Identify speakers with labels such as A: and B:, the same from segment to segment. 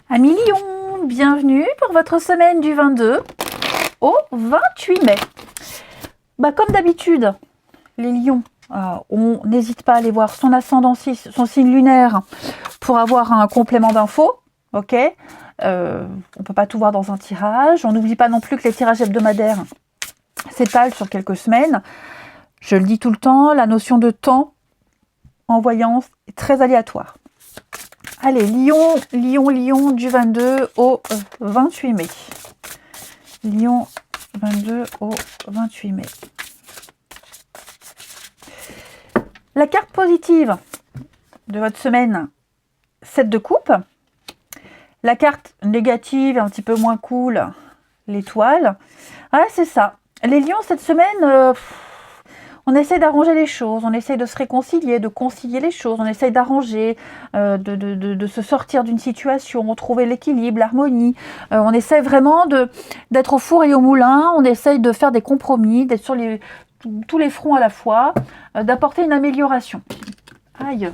A: Amis Lion, bienvenue pour votre semaine du 22 au 28 mai. Comme d'habitude, les lions, on n'hésite pas à aller voir son ascendant, son signe lunaire pour avoir un complément d'infos. Ok, on ne peut pas tout voir dans un tirage. On n'oublie pas non plus que les tirages hebdomadaires s'étalent sur quelques semaines. Je le dis tout le temps, la notion de temps en voyance est très aléatoire. Allez, Lion, du 22 au 28 mai. Lion, 22 au 28 mai. La carte positive de votre semaine, 7 de coupe. La carte négative, un petit peu moins cool, l'étoile. Ah, c'est ça. Les lions, cette semaine, on essaie d'arranger les choses, on essaie de se réconcilier, de concilier les choses, on essaie d'arranger, de se sortir d'une situation, trouver l'équilibre, l'harmonie. On essaie vraiment d'être au four et au moulin, on essaie de faire des compromis, d'être sur tous les fronts à la fois, d'apporter une amélioration. Aïe.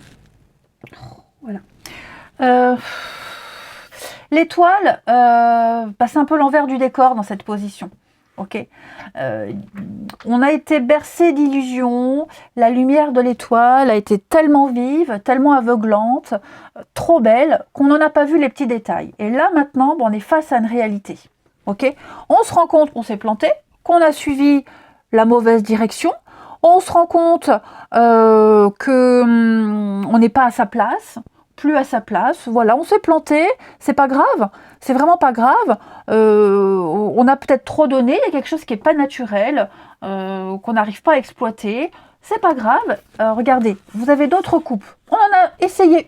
A: Voilà. L'étoile passe un peu l'envers du décor dans cette position. Ok, on a été bercé d'illusions, la lumière de l'étoile a été tellement vive, tellement aveuglante, trop belle, qu'on n'en a pas vu les petits détails. Et là maintenant, on est face à une réalité. Ok, on se rend compte qu'on s'est planté, qu'on a suivi la mauvaise direction, on se rend compte qu'on n'est pas à sa place, plus à sa place, voilà, on s'est planté, c'est pas grave, c'est vraiment pas grave, on a peut-être trop donné, il y a quelque chose qui n'est pas naturel, qu'on n'arrive pas à exploiter, c'est pas grave, regardez, vous avez d'autres coupes, on en a essayé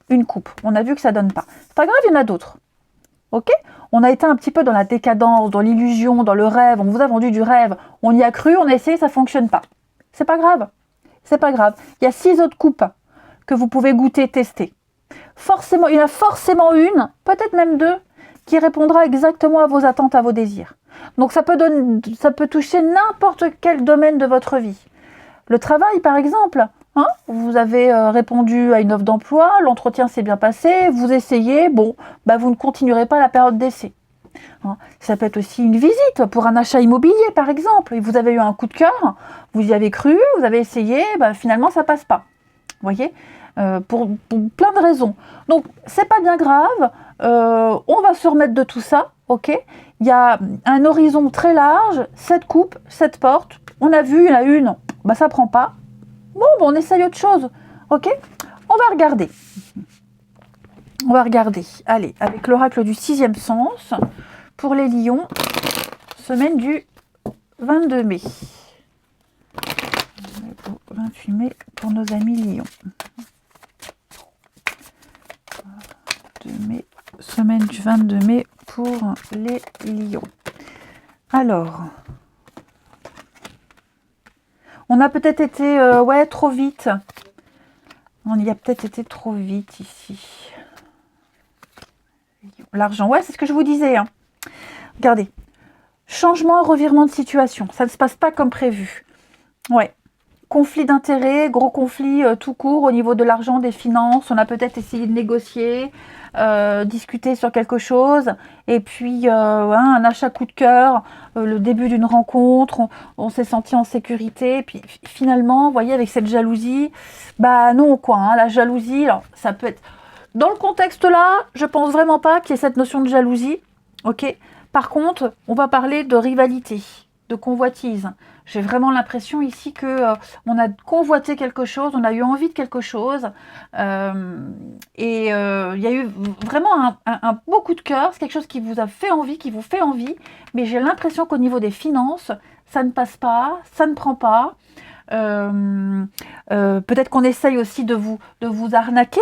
A: une coupe, on a vu que ça donne pas, c'est pas grave, il y en a d'autres, ok, on a été un petit peu dans la décadence, dans l'illusion, dans le rêve, on vous a vendu du rêve, on y a cru, on a essayé, ça fonctionne pas, c'est pas grave, il y a 6 autres coupes que vous pouvez goûter, tester. Forcément, il y en a forcément une, peut-être même 2, qui répondra exactement à vos attentes, à vos désirs. Donc ça peut toucher n'importe quel domaine de votre vie. Le travail, par exemple, vous avez répondu à une offre d'emploi, l'entretien s'est bien passé, vous essayez, vous ne continuerez pas la période d'essai. Ça peut être aussi une visite pour un achat immobilier, par exemple, et vous avez eu un coup de cœur, vous y avez cru, vous avez essayé, finalement ça passe pas. Vous voyez, pour plein de raisons. Donc, c'est pas bien grave, on va se remettre de tout ça, ok. Il y a un horizon très large, 7 coupes, 7 portes, on a vu, il y en a une, ça prend pas. On essaye autre chose, ok. On va regarder. Allez, avec l'oracle du 6e sens, pour les lions, semaine du 22 mai. 28 mai pour nos amis lions. Semaine du 22 mai pour les lions. Alors, on a peut-être été trop vite. On y a peut-être été trop vite ici. L'argent, c'est ce que je vous disais. Regardez, changement, revirement de situation. Ça ne se passe pas comme prévu. Conflit d'intérêts, gros conflit tout court au niveau de l'argent, des finances. On a peut-être essayé de négocier, discuter sur quelque chose. Et puis, un achat coup de cœur, le début d'une rencontre, on s'est senti en sécurité. Et puis, finalement, vous voyez, avec cette jalousie, non, la jalousie, alors, ça peut être... Dans le contexte là, je pense vraiment pas qu'il y ait cette notion de jalousie. Ok. Par contre, on va parler de rivalité, de convoitise. J'ai vraiment l'impression ici que on a convoité quelque chose, on a eu envie de quelque chose, et il y a eu vraiment un beau coup de cœur, c'est quelque chose qui vous a fait envie, qui vous fait envie, mais j'ai l'impression qu'au niveau des finances, ça ne passe pas, ça ne prend pas. Peut-être qu'on essaye aussi de vous arnaquer.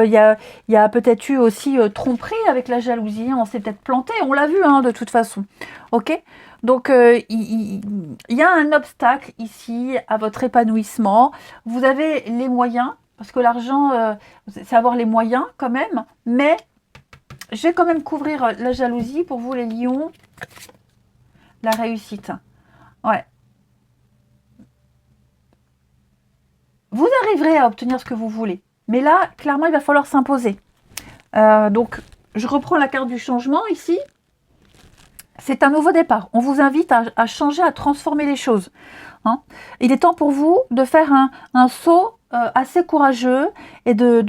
A: Il y a peut-être eu aussi tromperie avec la jalousie. On s'est peut-être planté. On l'a vu de toute façon. Ok. Donc il y a un obstacle ici à votre épanouissement. Vous avez les moyens parce que l'argent, c'est avoir les moyens quand même. Mais je vais quand même couvrir la jalousie pour vous les lions. La réussite. Ouais. Vous arriverez à obtenir ce que vous voulez. Mais là, clairement, il va falloir s'imposer. Donc, je reprends la carte du changement ici. C'est un nouveau départ. On vous invite à changer, à transformer les choses. Hein. Il est temps pour vous de faire un saut assez courageux et de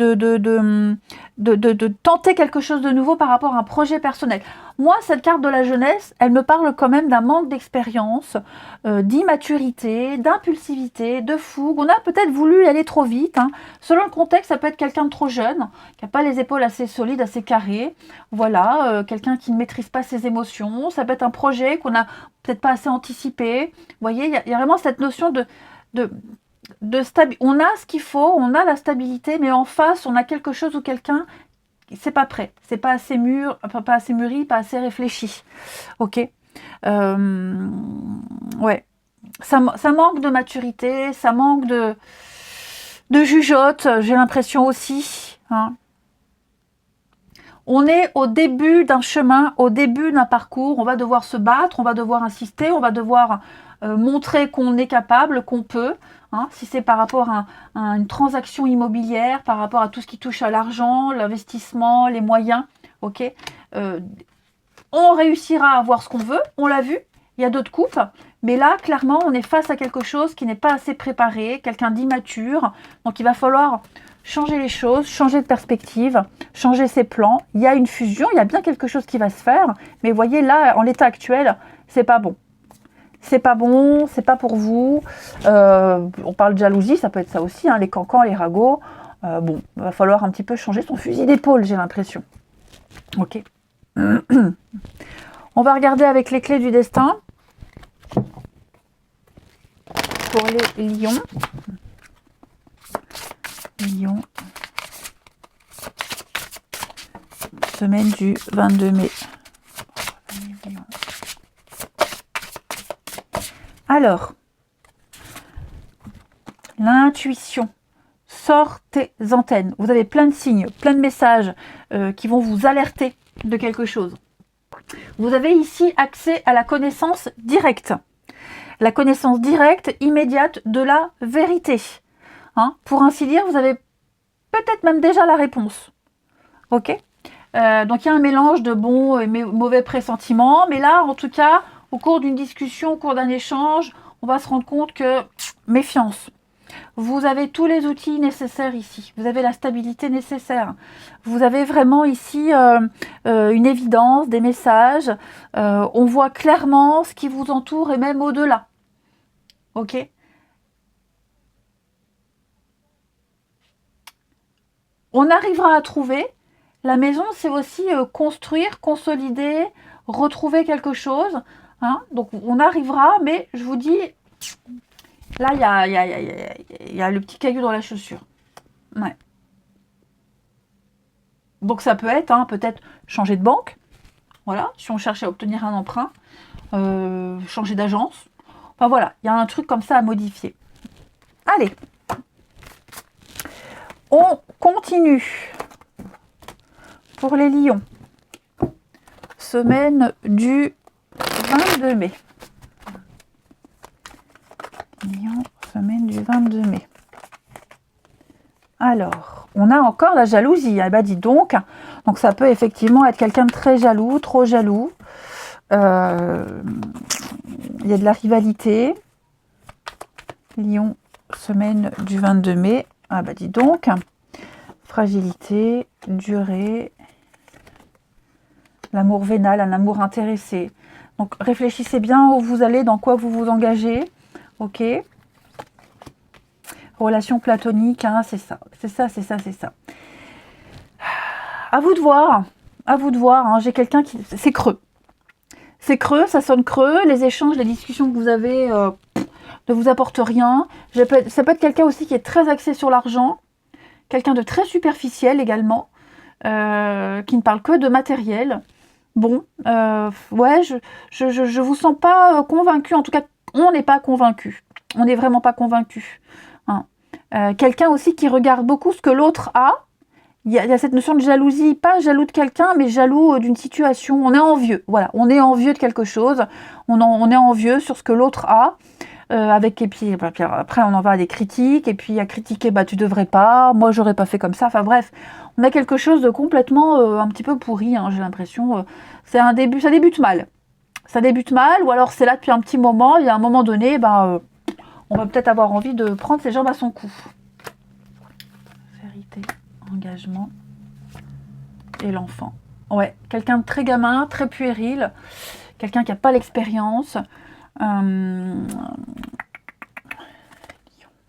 A: tenter quelque chose de nouveau par rapport à un projet personnel. Moi, cette carte de la jeunesse, elle me parle quand même d'un manque d'expérience, d'immaturité, d'impulsivité, de fougue. On a peut-être voulu y aller trop vite. Hein. Selon le contexte, ça peut être quelqu'un de trop jeune, qui n'a pas les épaules assez solides, assez carrées. Voilà, quelqu'un qui ne maîtrise pas ses émotions. Ça peut être un projet qu'on n'a peut-être pas assez anticipé. Vous voyez, il y a vraiment cette notion de stabilité. On a ce qu'il faut, on a la stabilité, mais en face, on a quelque chose ou quelqu'un, c'est pas prêt, c'est pas assez mûr, enfin, pas assez mûri, pas assez réfléchi. Ok. Ouais. Ça manque de maturité, ça manque de jugeote, j'ai l'impression aussi. Hein. On est au début d'un chemin, au début d'un parcours, on va devoir se battre, on va devoir insister, on va devoir montrer qu'on est capable, qu'on peut. Hein, si c'est par rapport à une transaction immobilière, par rapport à tout ce qui touche à l'argent, l'investissement, les moyens, ok, on réussira à avoir ce qu'on veut, on l'a vu, il y a d'autres coupes, mais là, clairement, on est face à quelque chose qui n'est pas assez préparé, quelqu'un d'immature, donc il va falloir changer les choses, changer de perspective, changer ses plans. Il y a une fusion, il y a bien quelque chose qui va se faire, mais vous voyez, là, en l'état actuel, c'est pas bon. C'est pas bon, c'est pas pour vous. On parle de jalousie, ça peut être ça aussi, hein, les cancans, les ragots. Bon, il va falloir un petit peu changer son fusil d'épaule, j'ai l'impression. Ok. On va regarder avec les clés du destin. Pour les lions. Lions. Semaine du 22 mai. Alors, l'intuition, sort tes antennes. Vous avez plein de signes, plein de messages qui vont vous alerter de quelque chose. Vous avez ici accès à la connaissance directe. La connaissance directe, immédiate de la vérité. Hein, pour ainsi dire, vous avez peut-être même déjà la réponse. Ok ? Donc il y a un mélange de bons et mauvais pressentiments, mais là, en tout cas, au cours d'une discussion, au cours d'un échange, on va se rendre compte que, méfiance, vous avez tous les outils nécessaires ici, vous avez la stabilité nécessaire, vous avez vraiment ici une évidence, des messages, on voit clairement ce qui vous entoure et même au-delà. Ok ? On arrivera à trouver. La maison, c'est aussi construire, consolider, retrouver quelque chose. Hein, donc on arrivera, mais je vous dis, là, il y a le petit caillou dans la chaussure. Ouais. Donc ça peut être, hein, peut-être changer de banque. Voilà, si on cherche à obtenir un emprunt. Changer d'agence. Enfin voilà, il y a un truc comme ça à modifier. Allez. On continue. Pour les lions. Semaine du 22 mai. Lyon, semaine du 22 mai. Alors, on a encore la jalousie. Ah bah dis donc. Donc ça peut effectivement être quelqu'un de très jaloux, trop jaloux. Il y a de la rivalité. Lyon, semaine du 22 mai. Ah bah dis donc. Fragilité, durée. L'amour vénal, un amour intéressé. Donc réfléchissez bien où vous allez, dans quoi vous vous engagez. Ok. Relation platonique, hein, c'est ça. C'est ça, c'est ça, c'est ça. À vous de voir. À vous de voir. Hein, j'ai quelqu'un qui... C'est creux. C'est creux, ça sonne creux. Les échanges, les discussions que vous avez ne vous apportent rien. Ça peut être quelqu'un aussi qui est très axé sur l'argent. Quelqu'un de très superficiel également. Qui ne parle que de matériel. Bon, ouais, je vous sens pas convaincu. En tout cas, on n'est pas convaincu. On n'est vraiment pas convaincu. Hein. Quelqu'un aussi qui regarde beaucoup ce que l'autre a. Il y a cette notion de jalousie, pas jaloux de quelqu'un, mais jaloux d'une situation. On est envieux. Voilà, on est envieux de quelque chose. On est envieux sur ce que l'autre a. Et puis, bah, puis après on en va à des critiques, et puis à critiquer, bah tu devrais pas, moi j'aurais pas fait comme ça, enfin bref, on a quelque chose de complètement un petit peu pourri, hein, j'ai l'impression, c'est un début, ça débute mal, ou alors c'est là depuis un petit moment, il y a un moment donné, bah, on va peut-être avoir envie de prendre ses jambes à son cou. Vérité, engagement et l'enfant. Ouais, quelqu'un de très gamin, très puéril, quelqu'un qui n'a pas l'expérience.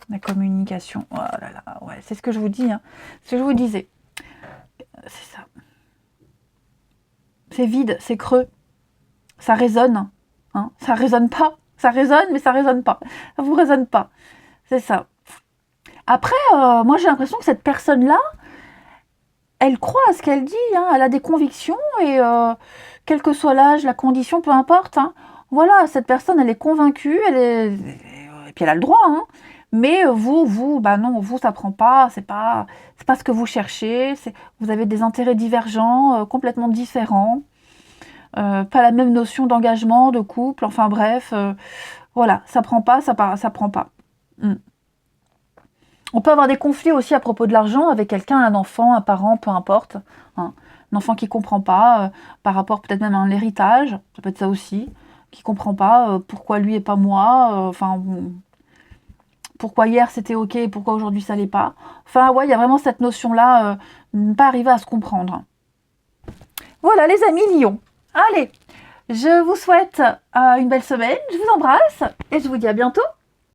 A: La communication, oh là là, ouais, c'est ce que je vous dis, hein. Ce que je vous disais, c'est ça. C'est vide, c'est creux, ça résonne, hein. Ça résonne pas, ça résonne, mais ça résonne pas, ça vous résonne pas, c'est ça. Après, moi j'ai l'impression que cette personne-là, elle croit à ce qu'elle dit, hein. Elle a des convictions, et quel que soit l'âge, la condition, peu importe, hein. Voilà, cette personne, elle est convaincue, et puis elle a le droit, hein. Mais vous, bah non, vous, ça prend pas, c'est pas ce que vous cherchez, vous avez des intérêts divergents, complètement différents, pas la même notion d'engagement, de couple, enfin bref, voilà, ça prend pas, ça prend pas. Mm. On peut avoir des conflits aussi à propos de l'argent avec quelqu'un, un enfant, un parent, peu importe, hein. Un enfant qui comprend pas, par rapport peut-être même à l'héritage, ça peut être ça aussi, qui comprend pas pourquoi lui et pas moi, enfin pourquoi hier c'était ok et pourquoi aujourd'hui ça l'est pas. Enfin ouais, il y a vraiment cette notion-là, ne pas arriver à se comprendre. Voilà les amis lions. Allez, je vous souhaite une belle semaine, je vous embrasse et je vous dis à bientôt.